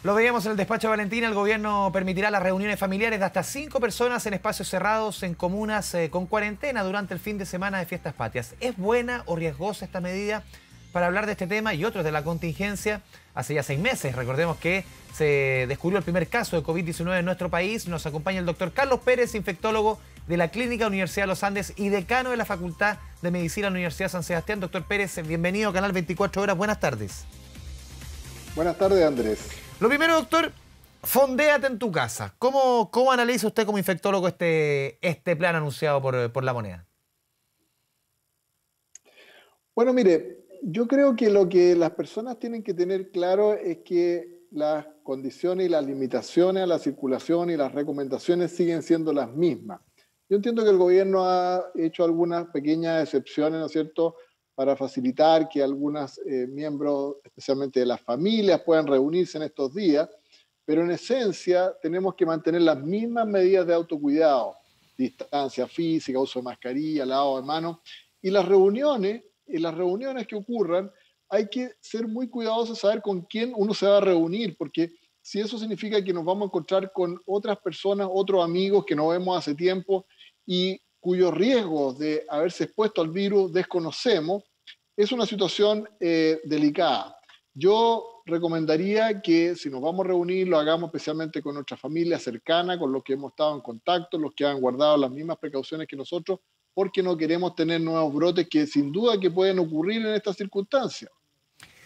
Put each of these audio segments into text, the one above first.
Lo veíamos en el despacho de Valentina, el gobierno permitirá las reuniones familiares de hasta 5 personas en espacios cerrados en comunas con cuarentena durante el fin de semana de fiestas patrias. ¿Es buena o riesgosa esta medida? Para hablar de este tema y otros de la contingencia, hace ya 6 meses, recordemos que se descubrió el primer caso de COVID-19 en nuestro país, nos acompaña el doctor Carlos Pérez, infectólogo de la Clínica Universidad de los Andes y decano de la Facultad de Medicina de la Universidad de San Sebastián. Doctor Pérez, bienvenido a Canal 24 Horas, buenas tardes. Buenas tardes, Andrés. Lo primero, doctor, fondéate en tu casa. ¿Cómo analiza usted como infectólogo este plan anunciado por la moneda? Bueno, mire, yo creo que lo que las personas tienen que tener claro es que las condiciones y las limitaciones a la circulación y las recomendaciones siguen siendo las mismas. Yo entiendo que el gobierno ha hecho algunas pequeñas excepciones, ¿no es cierto?, para facilitar que algunos miembros, especialmente de las familias, puedan reunirse en estos días, pero en esencia tenemos que mantener las mismas medidas de autocuidado, distancia física, uso de mascarilla, lavado de manos, y en las reuniones que ocurran, hay que ser muy cuidadosos de saber con quién uno se va a reunir, porque si eso significa que nos vamos a encontrar con otras personas, otros amigos que no vemos hace tiempo y cuyos riesgos de haberse expuesto al virus desconocemos, es una situación delicada. Yo recomendaría que si nos vamos a reunir, lo hagamos especialmente con nuestra familia cercana, con los que hemos estado en contacto, los que han guardado las mismas precauciones que nosotros, porque no queremos tener nuevos brotes que sin duda que pueden ocurrir en estas circunstancias.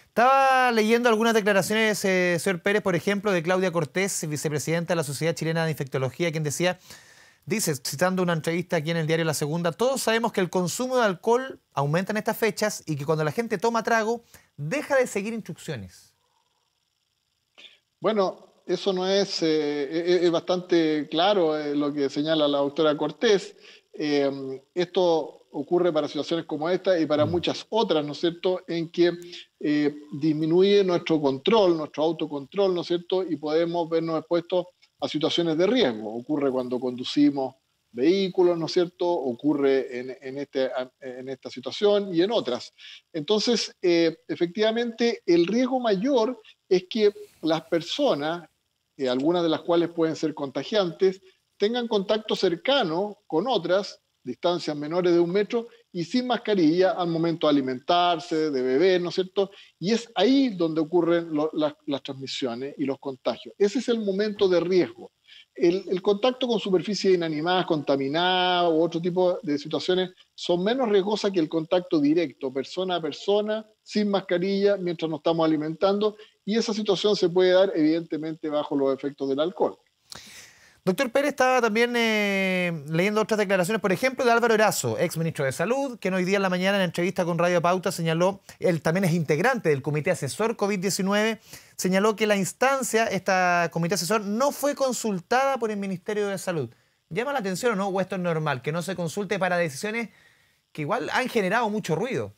Estaba leyendo algunas declaraciones, señor Pérez, por ejemplo, de Claudia Cortés, vicepresidenta de la Sociedad Chilena de Infectología, quien dice, citando una entrevista aquí en el diario La Segunda, todos sabemos que el consumo de alcohol aumenta en estas fechas y que cuando la gente toma trago, deja de seguir instrucciones. Bueno, eso no es bastante claro lo que señala la doctora Cortés. Esto ocurre para situaciones como esta y para muchas otras, ¿no es cierto?, en que disminuye nuestro control, nuestro autocontrol, ¿no es cierto?, y podemos vernos expuestos a situaciones de riesgo. Ocurre cuando conducimos vehículos, ¿no es cierto?, ocurre en esta situación y en otras. Entonces, efectivamente, el riesgo mayor es que las personas, algunas de las cuales pueden ser contagiantes, tengan contacto cercano con otras, distancias menores de 1 metro, y sin mascarilla al momento de alimentarse, de beber, ¿no es cierto? Y es ahí donde ocurren las transmisiones y los contagios. Ese es el momento de riesgo. El contacto con superficies inanimadas, contaminadas u otro tipo de situaciones son menos riesgosas que el contacto directo, persona a persona, sin mascarilla, mientras nos estamos alimentando, y esa situación se puede dar evidentemente bajo los efectos del alcohol. Doctor Pérez, estaba también leyendo otras declaraciones, por ejemplo, de Álvaro Erazo, ex ministro de Salud, que hoy día en la mañana en entrevista con Radio Pauta señaló, él también es integrante del Comité Asesor COVID-19, señaló que la instancia, esta Comité Asesor, no fue consultada por el Ministerio de Salud. ¿Llama la atención o no? ¿O esto es normal? Que no se consulte para decisiones que igual han generado mucho ruido.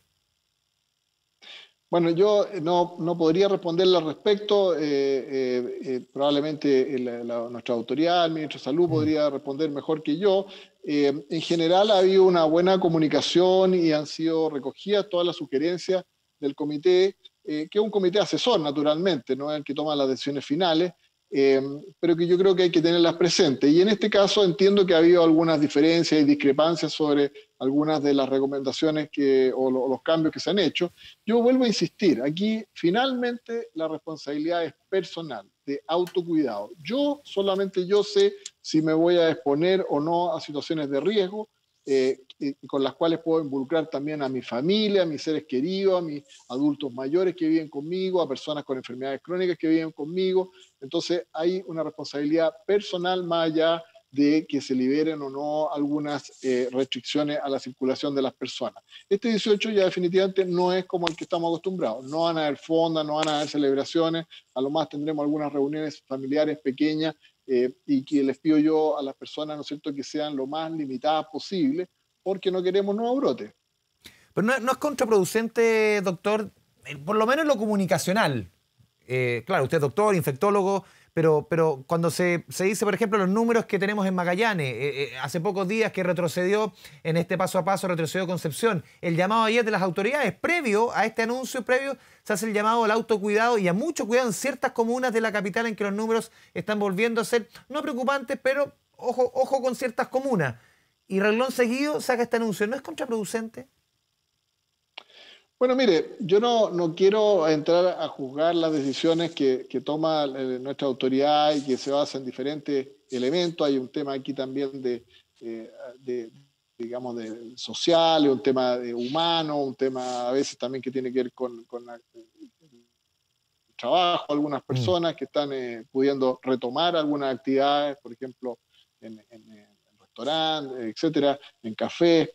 Bueno, yo no podría responderle al respecto. Probablemente nuestra autoridad, el ministro de Salud, podría responder mejor que yo. En general ha habido una buena comunicación y han sido recogidas todas las sugerencias del comité, que es un comité asesor, naturalmente, no es el que toma las decisiones finales, pero que yo creo que hay que tenerlas presentes. Y en este caso entiendo que ha habido algunas diferencias y discrepancias sobre algunas de las recomendaciones o los cambios que se han hecho. Yo vuelvo a insistir, aquí finalmente la responsabilidad es personal, de autocuidado. Solamente yo sé si me voy a exponer o no a situaciones de riesgo, y con las cuales puedo involucrar también a mi familia, a mis seres queridos, a mis adultos mayores que viven conmigo, a personas con enfermedades crónicas que viven conmigo. Entonces hay una responsabilidad personal más allá de que se liberen o no algunas restricciones a la circulación de las personas. Este 18 ya definitivamente no es como el que estamos acostumbrados. No van a haber fondas, no van a haber celebraciones, a lo más tendremos algunas reuniones familiares pequeñas, y que les pido yo a las personas, ¿no es cierto?, que sean lo más limitadas posible, porque no queremos nuevos brotes. Pero no es contraproducente, doctor, por lo menos en lo comunicacional. claro, usted es doctor, infectólogo, pero cuando se dice, por ejemplo, los números que tenemos en Magallanes, hace pocos días que retrocedió en este paso a paso, retrocedió Concepción, el llamado ayer de las autoridades, previo a este anuncio, se hace el llamado al autocuidado y a mucho cuidado en ciertas comunas de la capital en que los números están volviendo a ser, no preocupantes, pero ojo con ciertas comunas. Y renglón seguido saca este anuncio. ¿No es contraproducente? Bueno, mire, yo no quiero entrar a juzgar las decisiones que toma nuestra autoridad y que se basan en diferentes elementos. Hay un tema aquí también de digamos, de social, un tema de humano, un tema a veces también que tiene que ver con el trabajo. Algunas personas que están pudiendo retomar algunas actividades, por ejemplo, en restaurantes, etcétera, en café.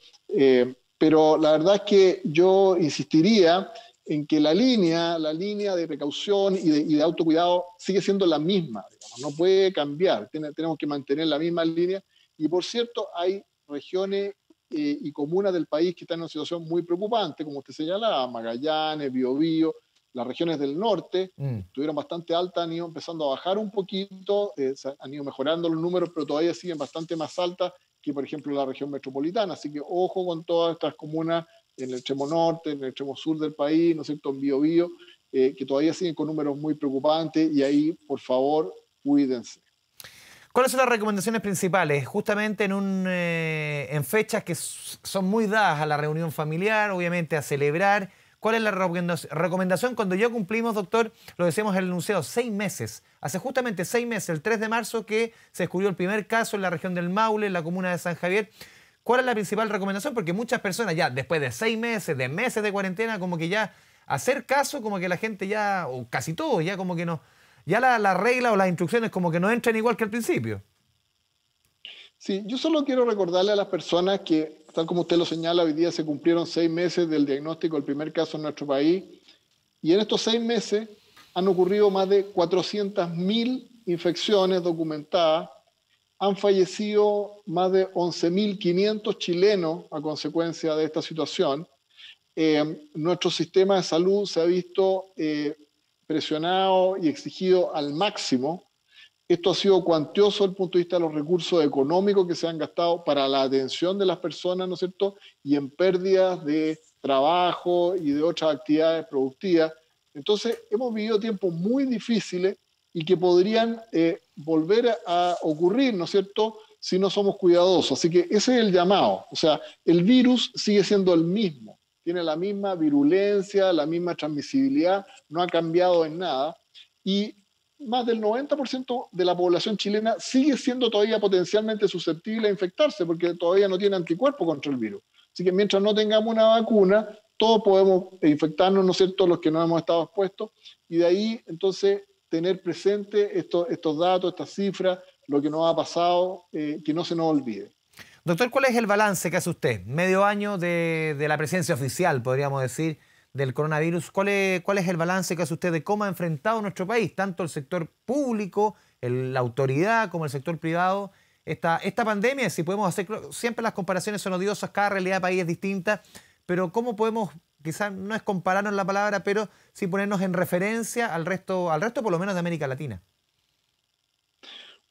Pero la verdad es que yo insistiría en que la línea de precaución y de autocuidado sigue siendo la misma, digamos, no puede cambiar, tenemos que mantener la misma línea. Y por cierto, hay regiones y comunas del país que están en una situación muy preocupante, como usted señalaba, Magallanes, Biobío, las regiones del norte, estuvieron bastante altas, han ido empezando a bajar un poquito, han ido mejorando los números, pero todavía siguen bastante más altas que, por ejemplo, la región metropolitana. Así que ojo con todas estas comunas en el extremo norte, en el extremo sur del país, ¿no es cierto?, en Biobío, que todavía siguen con números muy preocupantes y ahí, por favor, cuídense. ¿Cuáles son las recomendaciones principales? Justamente en fechas que son muy dadas a la reunión familiar, obviamente a celebrar. ¿Cuál es la recomendación cuando ya cumplimos, doctor, lo decíamos en el enunciado, 6 meses? Hace justamente 6 meses, el 3 de marzo, que se descubrió el primer caso en la región del Maule, en la comuna de San Javier. ¿Cuál es la principal recomendación? Porque muchas personas ya, después de 6 meses, de meses de cuarentena, como que ya hacer caso, como que la gente ya, o casi todos, ya como que no, ya la regla o las instrucciones como que no entran igual que al principio. Sí, yo solo quiero recordarle a las personas que, tal como usted lo señala, hoy día se cumplieron 6 meses del diagnóstico del primer caso en nuestro país y en estos 6 meses han ocurrido más de 400.000 infecciones documentadas, han fallecido más de 11.500 chilenos a consecuencia de esta situación. Nuestro sistema de salud se ha visto presionado y exigido al máximo. Esto ha sido cuantioso desde el punto de vista de los recursos económicos que se han gastado para la atención de las personas, ¿no es cierto?, y en pérdidas de trabajo y de otras actividades productivas. Entonces, hemos vivido tiempos muy difíciles y que podrían volver a ocurrir, ¿no es cierto?, si no somos cuidadosos. Así que ese es el llamado. O sea, el virus sigue siendo el mismo, tiene la misma virulencia, la misma transmisibilidad, no ha cambiado en nada. Y más del 90% de la población chilena sigue siendo todavía potencialmente susceptible a infectarse porque todavía no tiene anticuerpos contra el virus. Así que mientras no tengamos una vacuna, todos podemos infectarnos, ¿no es cierto?, los que no hemos estado expuestos, y de ahí entonces tener presente estos datos, estas cifras, lo que nos ha pasado, que no se nos olvide. Doctor, ¿cuál es el balance que hace usted? Medio año de la presencia oficial, podríamos decir, del coronavirus. ¿Cuál es el balance que hace usted de cómo ha enfrentado nuestro país, tanto el sector público, la autoridad, como el sector privado, esta pandemia? Si podemos hacer, siempre las comparaciones son odiosas, cada realidad de país es distinta, pero ¿cómo podemos, quizás no es compararnos la palabra, pero sí ponernos en referencia al resto por lo menos de América Latina?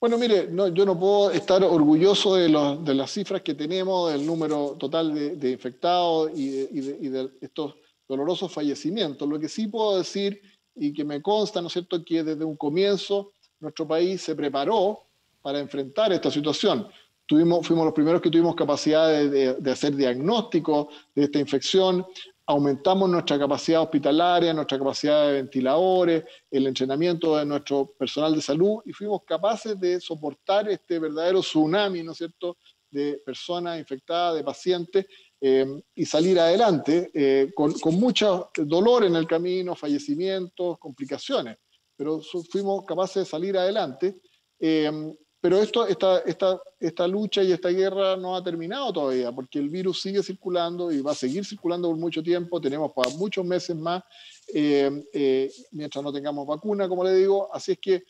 Bueno, mire, yo no puedo estar orgulloso de las cifras que tenemos, del número total de infectados y de estos dolorosos fallecimientos. Lo que sí puedo decir, y que me consta, ¿no es cierto?, que desde un comienzo nuestro país se preparó para enfrentar esta situación. Fuimos los primeros que tuvimos capacidad de hacer diagnóstico de esta infección, aumentamos nuestra capacidad hospitalaria, nuestra capacidad de ventiladores, el entrenamiento de nuestro personal de salud, y fuimos capaces de soportar este verdadero tsunami, ¿no es cierto?, de personas infectadas, de pacientes, y salir adelante con mucho dolor en el camino, fallecimientos, complicaciones, pero fuimos capaces de salir adelante. Pero esta lucha y esta guerra no ha terminado todavía, porque el virus sigue circulando y va a seguir circulando por mucho tiempo. Tenemos para muchos meses más, mientras no tengamos vacuna, como le digo. Así es que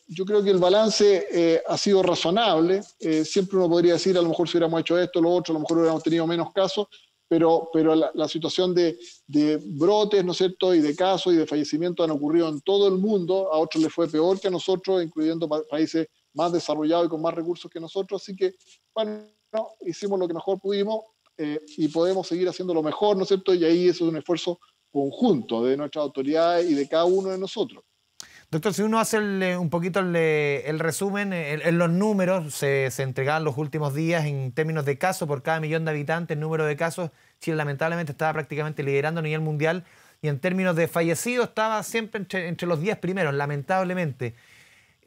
yo creo que el balance ha sido razonable. Siempre uno podría decir, a lo mejor si hubiéramos hecho esto, lo otro, a lo mejor hubiéramos tenido menos casos, pero la situación de brotes, ¿no es cierto?, y de casos y de fallecimientos han ocurrido en todo el mundo. A otros les fue peor que a nosotros, incluyendo países más desarrollados y con más recursos que nosotros. Así que, bueno, hicimos lo que mejor pudimos y podemos seguir haciendo lo mejor, ¿no es cierto? Y ahí eso es un esfuerzo conjunto de nuestras autoridades y de cada uno de nosotros. Doctor, si uno hace un poquito el resumen, en los números se entregaban los últimos días en términos de casos por cada millón de habitantes, el número de casos, Chile lamentablemente estaba prácticamente liderando a nivel mundial y en términos de fallecidos estaba siempre entre los 10 primeros, lamentablemente.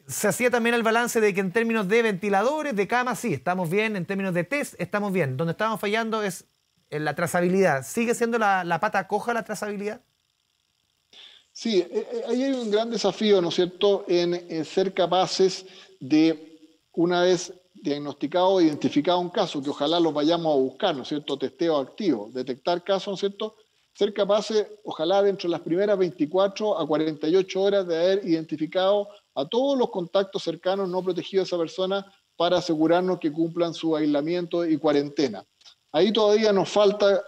Se hacía también el balance de que en términos de ventiladores, de camas, sí, estamos bien, en términos de test, estamos bien. Donde estamos fallando es en la trazabilidad. ¿Sigue siendo la pata coja la trazabilidad? Sí, ahí hay un gran desafío, ¿no es cierto?, en ser capaces de, una vez diagnosticado o identificado un caso, que ojalá los vayamos a buscar, ¿no es cierto?, testeo activo, detectar casos, ¿no es cierto?, ser capaces, ojalá dentro de las primeras 24 a 48 horas de haber identificado a todos los contactos cercanos no protegidos de esa persona para asegurarnos que cumplan su aislamiento y cuarentena. Ahí todavía nos falta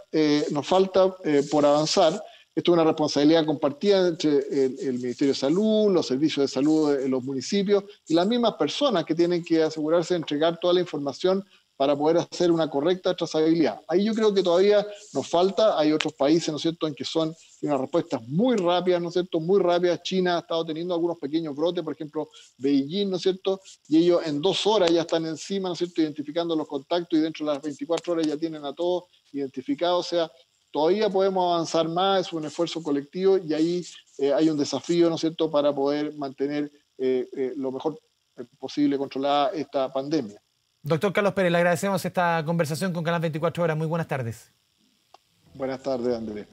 por avanzar. Esto es una responsabilidad compartida entre el Ministerio de Salud, los servicios de salud en los municipios y las mismas personas que tienen que asegurarse de entregar toda la información para poder hacer una correcta trazabilidad. Ahí yo creo que todavía nos falta. Hay otros países, ¿no es cierto?, en que son unas respuestas muy rápidas, ¿no es cierto?, muy rápidas. China ha estado teniendo algunos pequeños brotes, por ejemplo, Beijing, ¿no es cierto?, y ellos en 2 horas ya están encima, ¿no es cierto?, identificando los contactos y dentro de las 24 horas ya tienen a todos identificados. O sea, todavía podemos avanzar más, es un esfuerzo colectivo y ahí hay un desafío, ¿no es cierto?, para poder mantener lo mejor posible controlada esta pandemia. Doctor Carlos Pérez, le agradecemos esta conversación con Canal 24 Horas. Muy buenas tardes. Buenas tardes, Andrés.